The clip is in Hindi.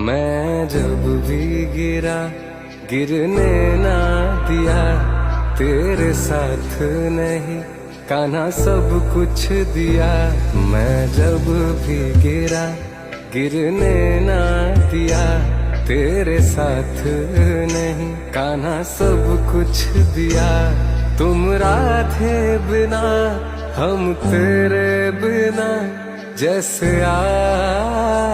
मैं जब भी गिरा गिरने ना दिया, तेरे साथ नहीं कान्हा सब कुछ दिया। मैं जब भी गिरा गिरने ना दिया, तेरे साथ नहीं कान्हा सब कुछ दिया। तुम राधे बिना हम तेरे बिना जैसे आ